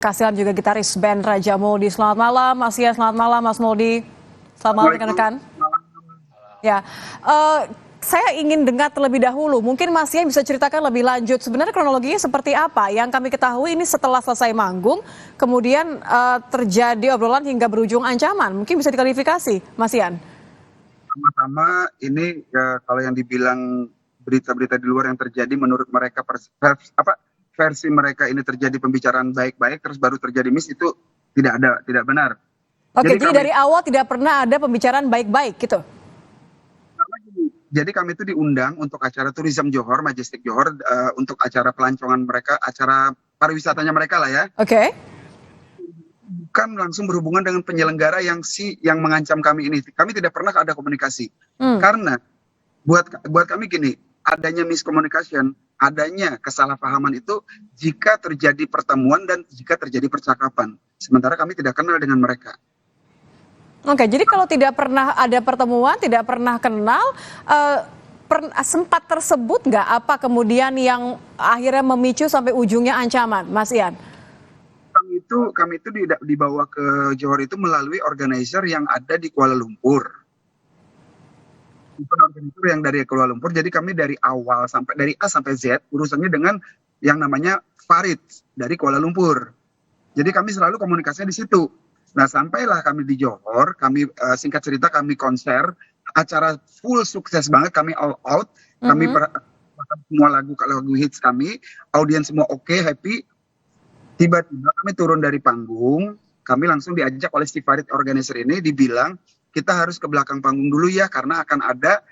Kasihan juga gitaris band Raja Mouldie. Selamat malam, Mas Ian. Selamat malam, Mas Mouldie. Selamat malam, rekan-rekan. Ya, saya ingin dengar terlebih dahulu. Mungkin Mas Ian bisa ceritakan lebih lanjut. Sebenarnya kronologinya seperti apa? Yang kami ketahui ini setelah selesai manggung, kemudian terjadi obrolan hingga berujung ancaman. Mungkin bisa diklarifikasi, Mas Ian. Pertama, ini kalau yang dibilang berita-berita di luar yang terjadi, menurut mereka versi mereka ini terjadi pembicaraan baik-baik, terus baru terjadi miss, itu tidak benar. Oke, jadi dari awal tidak pernah ada pembicaraan baik-baik gitu? Jadi kami itu diundang untuk acara Tourism Johor, Majestic Johor, untuk acara pelancongan mereka, acara pariwisatanya mereka lah ya. Oke. Bukan langsung berhubungan dengan penyelenggara yang mengancam kami ini. Kami tidak pernah ada komunikasi. Karena buat kami gini, adanya miscommunication, adanya kesalahpahaman itu jika terjadi pertemuan dan jika terjadi percakapan. Sementara kami tidak kenal dengan mereka. Oke, jadi kalau tidak pernah ada pertemuan, tidak pernah kenal, sempat tersebut nggak apa kemudian yang akhirnya memicu sampai ujungnya ancaman, Mas Ian? Kami itu dibawa ke Johor itu melalui organizer yang ada di Kuala Lumpur. Bukan organizer yang dari Kuala Lumpur, jadi kami dari awal dari A sampai Z urusannya dengan yang namanya Farid dari Kuala Lumpur. Jadi kami selalu komunikasinya di situ. Nah, sampailah kami di Johor, kami singkat cerita kami konser, acara full sukses banget, kami all out, kami semua lagu hits kami, audiens semua oke, happy. Tiba-tiba kami turun dari panggung, kami langsung diajak oleh si Farid organizer ini, dibilang kita harus ke belakang panggung dulu ya, karena akan ada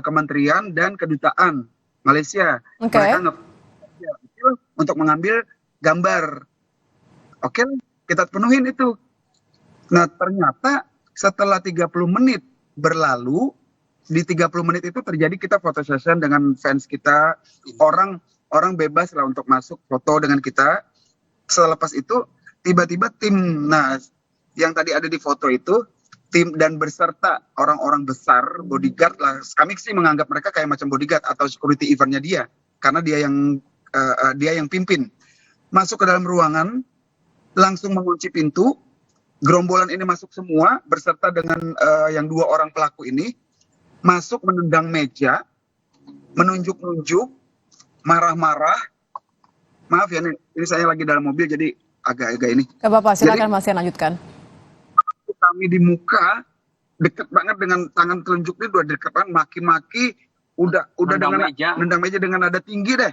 kementerian dan kedutaan Malaysia. Okay. Mereka untuk mengambil gambar. Oke, kita penuhin itu. Nah, ternyata setelah 30 menit berlalu, di 30 menit itu terjadi kita foto session dengan fans kita, orang bebas lah untuk masuk foto dengan kita. Selepas itu tiba-tiba timnas yang tadi ada di foto itu, tim dan berserta orang-orang besar, bodyguard lah, kami sih menganggap mereka kayak macam bodyguard atau security eventnya dia, karena dia yang pimpin, masuk ke dalam ruangan, langsung mengunci pintu, gerombolan ini masuk semua berserta dengan yang 2 orang pelaku ini, masuk menendang meja, menunjuk-nunjuk, marah-marah. Maaf ya, ini saya lagi dalam mobil jadi agak-agak ini. Gak apa-apa, silakan Mas Ian lanjutkan. Kami di muka deket banget dengan tangan telunjuknya, udah deket banget, maki-maki, udah dengan nendang meja dengan nada tinggi deh.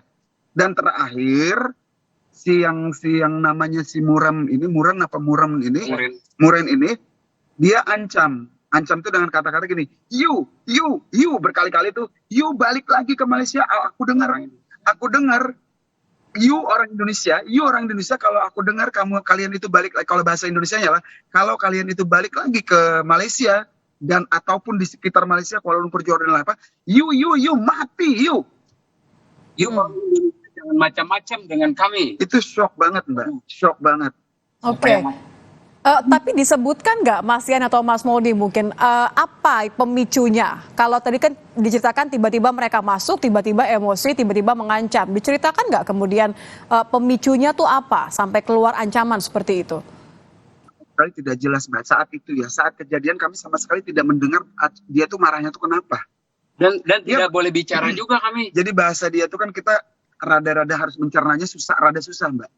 Dan terakhir si yang namanya si Muren ini dia ancam tuh dengan kata-kata gini, you berkali-kali tuh, you balik lagi ke Malaysia. Aku dengar you orang Indonesia, kalau aku dengar kalian itu balik lagi, kalau bahasa Indonesianya lah, kalau kalian itu balik lagi ke Malaysia dan ataupun di sekitar Malaysia, Kuala Lumpur, Johor dan apa, you mati, you jangan macam-macam dengan kami. Itu shock banget, Mbak, shock banget. Oke. Tapi disebutkan nggak Mas Ian atau Mas Mouldie mungkin apa pemicunya? Kalau tadi kan diceritakan tiba-tiba mereka masuk, tiba-tiba emosi, tiba-tiba mengancam. Diceritakan nggak kemudian pemicunya tuh apa sampai keluar ancaman seperti itu? Sekali tidak jelas, Mbak. Saat itu ya, saat kejadian kami sama sekali tidak mendengar dia tuh marahnya tuh kenapa. Dan tidak boleh bicara juga kami. Jadi bahasa dia tuh kan kita rada-rada harus mencernanya rada susah, Mbak.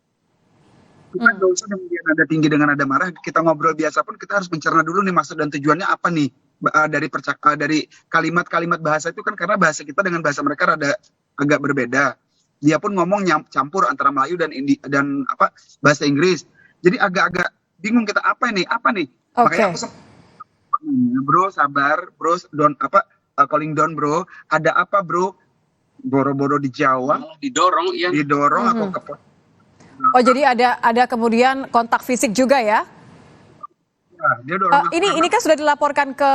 Kita nggak usah dengan dia nada tinggi dengan nada marah, kita ngobrol biasa pun kita harus mencerna dulu nih maksud dan tujuannya apa nih dari kalimat-kalimat bahasa itu kan, karena bahasa kita dengan bahasa mereka rada agak berbeda. Dia pun ngomong campur antara Melayu dan bahasa Inggris. Jadi agak-agak bingung kita apa nih? Okay. Makanya aku bro sabar, bro calling down bro. Ada apa bro? Boro-boro dijawab, didorong aku ke. Oh, jadi ada kemudian kontak fisik juga ya? Ini kan sudah dilaporkan ke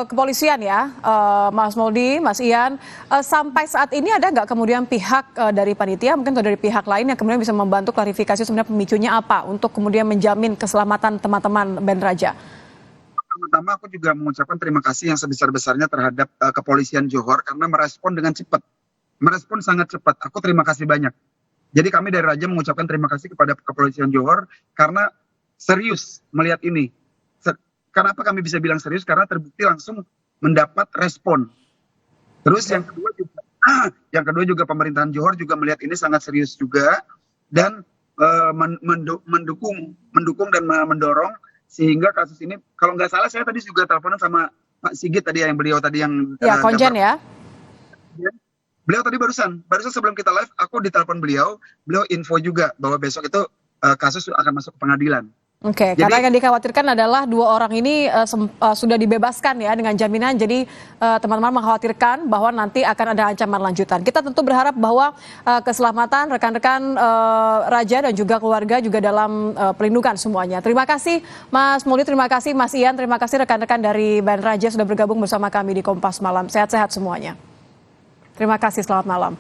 kepolisian ya, Mas Mouldie, Mas Ian. Sampai saat ini ada nggak kemudian pihak dari panitia mungkin atau dari pihak lain yang kemudian bisa membantu klarifikasi sebenarnya pemicunya apa untuk kemudian menjamin keselamatan teman-teman band Raja? Pertama aku juga mengucapkan terima kasih yang sebesar-besarnya terhadap kepolisian Johor karena merespon dengan cepat. Merespon sangat cepat. Aku terima kasih banyak. Jadi kami dari Raja mengucapkan terima kasih kepada Kepolisian Johor karena serius melihat ini. Kenapa kami bisa bilang serius? Karena terbukti langsung mendapat respon. Terus yang kedua juga pemerintahan Johor juga melihat ini sangat serius juga dan mendukung dan mendorong sehingga kasus ini, kalau nggak salah saya tadi juga teleponan sama Pak Sigit tadi yang beliau tadi yang Konjen ya. Beliau tadi barusan sebelum kita live aku ditelepon beliau info juga bahwa besok itu kasus akan masuk ke pengadilan. Oke, karena yang dikhawatirkan adalah 2 orang ini sudah dibebaskan ya dengan jaminan, jadi teman-teman mengkhawatirkan bahwa nanti akan ada ancaman lanjutan. Kita tentu berharap bahwa keselamatan rekan-rekan Raja dan juga keluarga juga dalam perlindungan semuanya. Terima kasih Mas Mouldie, terima kasih Mas Ian, terima kasih rekan-rekan dari Band Raja sudah bergabung bersama kami di Kompas Malam. Sehat-sehat semuanya. Terima kasih, selamat malam.